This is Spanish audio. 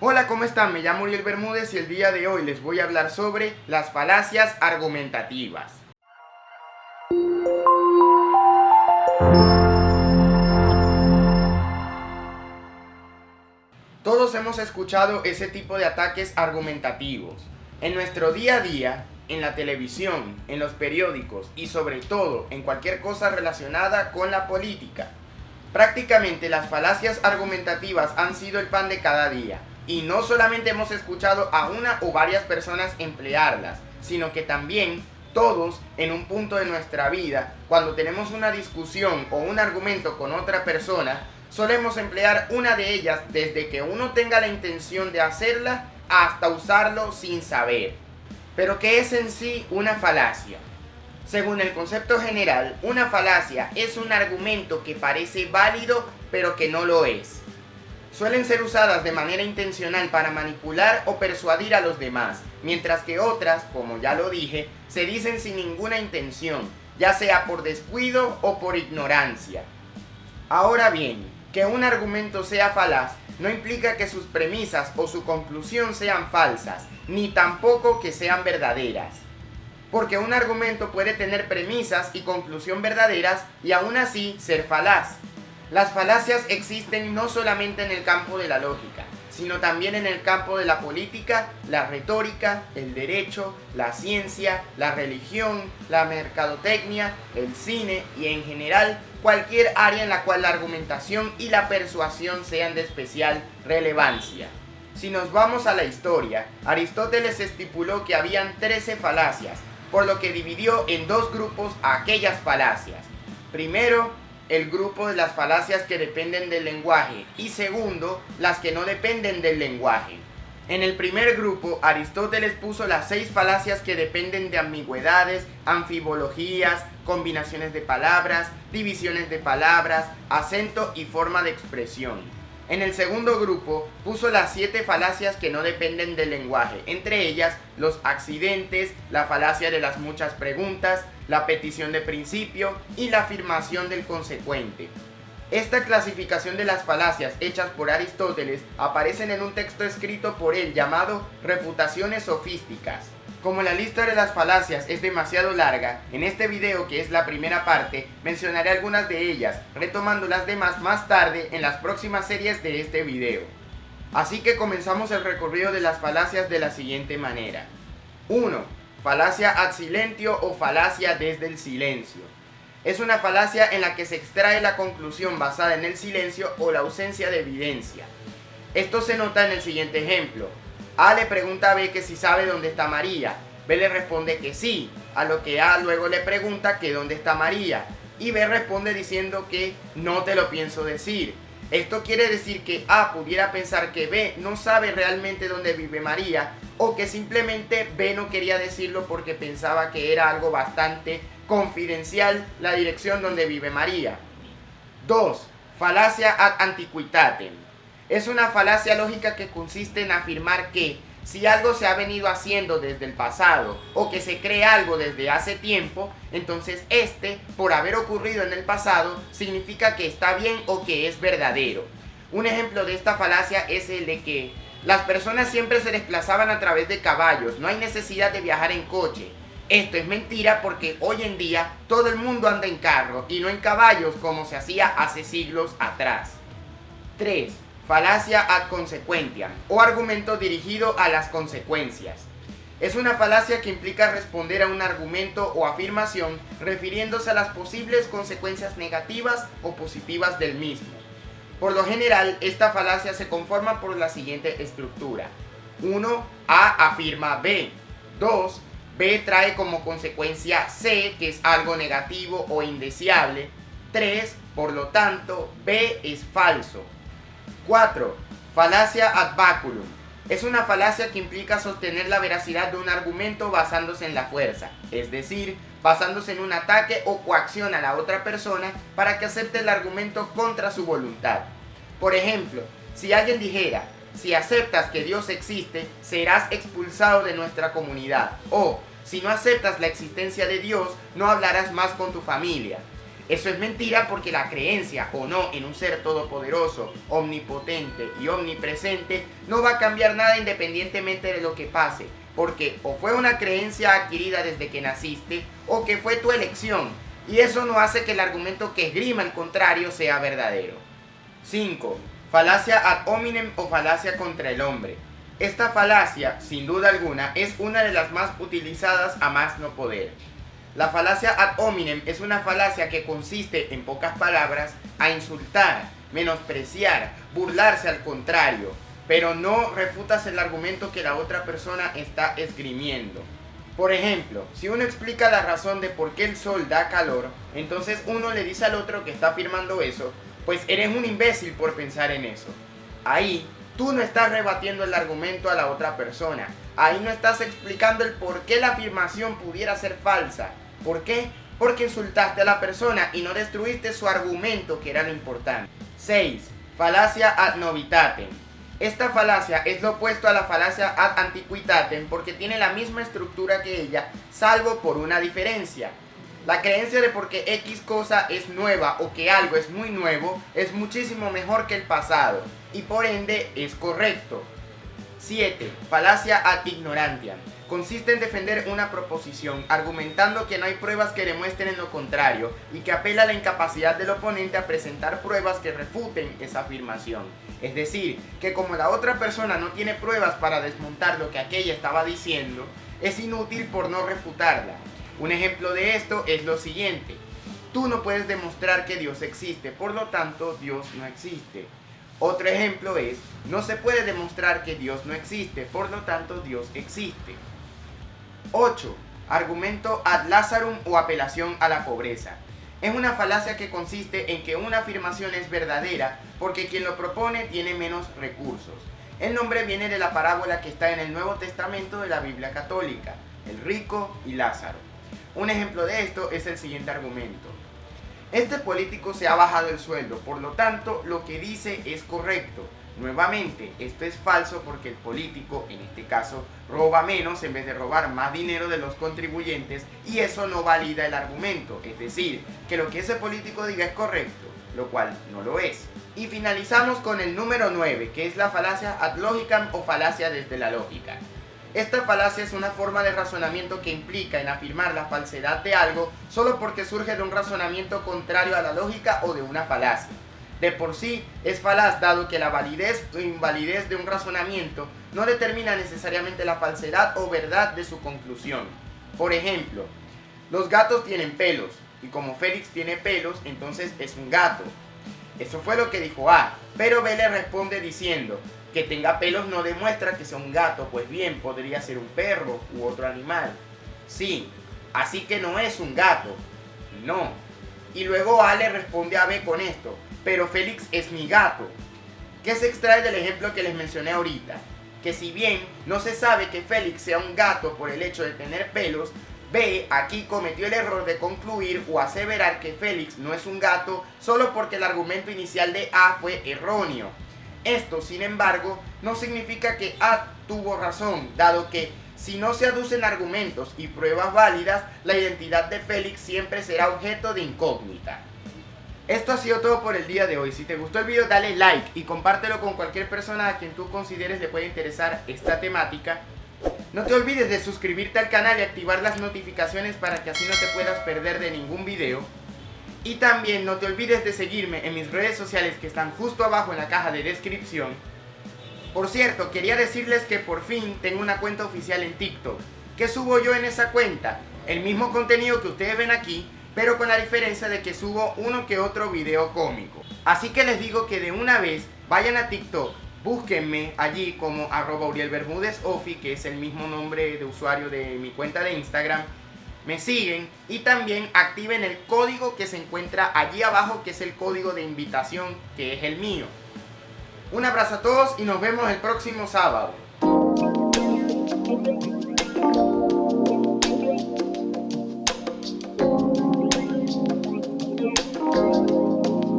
Hola, ¿cómo están? Me llamo Uriel Bermúdez y el día de hoy les voy a hablar sobre las falacias argumentativas. Todos hemos escuchado ese tipo de ataques argumentativos. En nuestro día a día, en la televisión, en los periódicos y sobre todo en cualquier cosa relacionada con la política. Prácticamente las falacias argumentativas han sido el pan de cada día. Y no solamente hemos escuchado a una o varias personas emplearlas, sino que también todos en un punto de nuestra vida, cuando tenemos una discusión o un argumento con otra persona, solemos emplear una de ellas desde que uno tenga la intención de hacerla hasta usarlo sin saber. Pero ¿qué es en sí una falacia? Según el concepto general, una falacia es un argumento que parece válido pero que no lo es. Suelen ser usadas de manera intencional para manipular o persuadir a los demás, mientras que otras, como ya lo dije, se dicen sin ninguna intención, ya sea por descuido o por ignorancia. Ahora bien, que un argumento sea falaz no implica que sus premisas o su conclusión sean falsas, ni tampoco que sean verdaderas. Porque un argumento puede tener premisas y conclusión verdaderas y aún así ser falaz. Las falacias existen no solamente en el campo de la lógica, sino también en el campo de la política, la retórica, el derecho, la ciencia, la religión, la mercadotecnia, el cine y en general cualquier área en la cual la argumentación y la persuasión sean de especial relevancia. Si nos vamos a la historia, Aristóteles estipuló que habían 13 falacias, por lo que dividió en dos grupos a aquellas falacias. Primero, el grupo de las falacias que dependen del lenguaje y segundo, las que no dependen del lenguaje. En el primer grupo, Aristóteles puso las 6 falacias que dependen de ambigüedades, anfibologías, combinaciones de palabras, divisiones de palabras, acento y forma de expresión. En el segundo grupo, puso las 7 falacias que no dependen del lenguaje, entre ellas los accidentes, la falacia de las muchas preguntas, la petición de principio y la afirmación del consecuente. Esta clasificación de las falacias hechas por Aristóteles aparecen en un texto escrito por él llamado Refutaciones Sofísticas. Como la lista de las falacias es demasiado larga, en este video, que es la primera parte, mencionaré algunas de ellas, retomando las demás más tarde en las próximas series de este video. Así que comenzamos el recorrido de las falacias de la siguiente manera. 1. Falacia ad silentio o falacia desde el silencio. Es una falacia en la que se extrae la conclusión basada en el silencio o la ausencia de evidencia. Esto se nota en el siguiente ejemplo. A le pregunta a B que si sabe dónde está María. B le responde que sí, a lo que A luego le pregunta que dónde está María. Y B responde diciendo que no te lo pienso decir. Esto quiere decir que A pudiera pensar que B no sabe realmente dónde vive María, o que simplemente B no quería decirlo porque pensaba que era algo bastante confidencial la dirección donde vive María. 2. Falacia ad antiquitatem. Es una falacia lógica que consiste en afirmar que si algo se ha venido haciendo desde el pasado o que se cree algo desde hace tiempo, entonces por haber ocurrido en el pasado, significa que está bien o que es verdadero. Un ejemplo de esta falacia es el de que las personas siempre se desplazaban a través de caballos, no hay necesidad de viajar en coche. Esto es mentira porque hoy en día todo el mundo anda en carro y no en caballos como se hacía hace siglos atrás. 3. Falacia ad consequentiam, o argumento dirigido a las consecuencias. Es una falacia que implica responder a un argumento o afirmación refiriéndose a las posibles consecuencias negativas o positivas del mismo. Por lo general, esta falacia se conforma por la siguiente estructura. 1. A afirma B. 2. B trae como consecuencia C, que es algo negativo o indeseable. 3. Por lo tanto, B es falso. 4. Falacia ad baculum. Es una falacia que implica sostener la veracidad de un argumento basándose en la fuerza, es decir, basándose en un ataque o coacción a la otra persona para que acepte el argumento contra su voluntad. Por ejemplo, si alguien dijera, si aceptas que Dios existe, serás expulsado de nuestra comunidad, o si no aceptas la existencia de Dios, no hablarás más con tu familia. Eso es mentira porque la creencia o no en un ser todopoderoso, omnipotente y omnipresente no va a cambiar nada independientemente de lo que pase, porque o fue una creencia adquirida desde que naciste o que fue tu elección, y eso no hace que el argumento que esgrima el contrario sea verdadero. 5. Falacia ad hominem o falacia contra el hombre. Esta falacia, sin duda alguna, es una de las más utilizadas a más no poder. La falacia ad hominem es una falacia que consiste, en pocas palabras, a insultar, menospreciar, burlarse al contrario, pero no refutas el argumento que la otra persona está esgrimiendo. Por ejemplo, si uno explica la razón de por qué el sol da calor, entonces uno le dice al otro que está afirmando eso, pues eres un imbécil por pensar en eso. Ahí, tú no estás rebatiendo el argumento a la otra persona. Ahí no estás explicando el por qué la afirmación pudiera ser falsa. ¿Por qué? Porque insultaste a la persona y no destruiste su argumento, que era lo importante. 6. Falacia ad novitatem. Esta falacia es lo opuesto a la falacia ad antiquitatem porque tiene la misma estructura que ella, salvo por una diferencia. La creencia de porque X cosa es nueva o que algo es muy nuevo es muchísimo mejor que el pasado y por ende es correcto. 7. Falacia ad ignorantiam. Consiste en defender una proposición argumentando que no hay pruebas que demuestren lo contrario y que apela a la incapacidad del oponente a presentar pruebas que refuten esa afirmación. Es decir, que como la otra persona no tiene pruebas para desmontar lo que aquella estaba diciendo, es inútil por no refutarla. Un ejemplo de esto es lo siguiente: tú no puedes demostrar que Dios existe, por lo tanto Dios no existe. Otro ejemplo es: no se puede demostrar que Dios no existe, por lo tanto Dios existe. 8. Argumento ad Lazarum o apelación a la pobreza. Es una falacia que consiste en que una afirmación es verdadera porque quien lo propone tiene menos recursos. El nombre viene de la parábola que está en el Nuevo Testamento de la Biblia católica, el rico y Lázaro. Un ejemplo de esto es el siguiente argumento: este político se ha bajado el sueldo, por lo tanto lo que dice es correcto. Nuevamente, esto es falso porque el político, en este caso, roba menos en vez de robar más dinero de los contribuyentes y eso no valida el argumento, es decir, que lo que ese político diga es correcto, lo cual no lo es. Y finalizamos con el número 9, que es la falacia ad logicam o falacia desde la lógica. Esta falacia es una forma de razonamiento que implica en afirmar la falsedad de algo solo porque surge de un razonamiento contrario a la lógica o de una falacia. De por sí es falaz dado que la validez o invalidez de un razonamiento no determina necesariamente la falsedad o verdad de su conclusión. Por ejemplo, los gatos tienen pelos y como Félix tiene pelos, entonces es un gato. Eso fue lo que dijo A, pero B le responde diciendo: que tenga pelos no demuestra que sea un gato, pues bien, podría ser un perro u otro animal. Sí, así que no es un gato. No. Y luego A le responde a B con esto: pero Félix es mi gato. ¿Qué se extrae del ejemplo que les mencioné ahorita? Que si bien no se sabe que Félix sea un gato por el hecho de tener pelos, B aquí cometió el error de concluir o aseverar que Félix no es un gato solo porque el argumento inicial de A fue erróneo. Esto, sin embargo, no significa que A tuvo razón, dado que si no se aducen argumentos y pruebas válidas, la identidad de Félix siempre será objeto de incógnita. Esto ha sido todo por el día de hoy. Si te gustó el video, dale like y compártelo con cualquier persona a quien tú consideres le puede interesar esta temática. No te olvides de suscribirte al canal y activar las notificaciones para que así no te puedas perder de ningún video. Y también no te olvides de seguirme en mis redes sociales que están justo abajo en la caja de descripción. Por cierto, quería decirles que por fin tengo una cuenta oficial en TikTok. ¿Qué subo yo en esa cuenta? El mismo contenido que ustedes ven aquí, pero con la diferencia de que subo uno que otro video cómico. Así que les digo que de una vez vayan a TikTok, búsquenme allí como @urielbermudezofi, que es el mismo nombre de usuario de mi cuenta de Instagram. Me siguen y también activen el código que se encuentra allí abajo, que es el código de invitación, que es el mío. Un abrazo a todos y nos vemos el próximo sábado.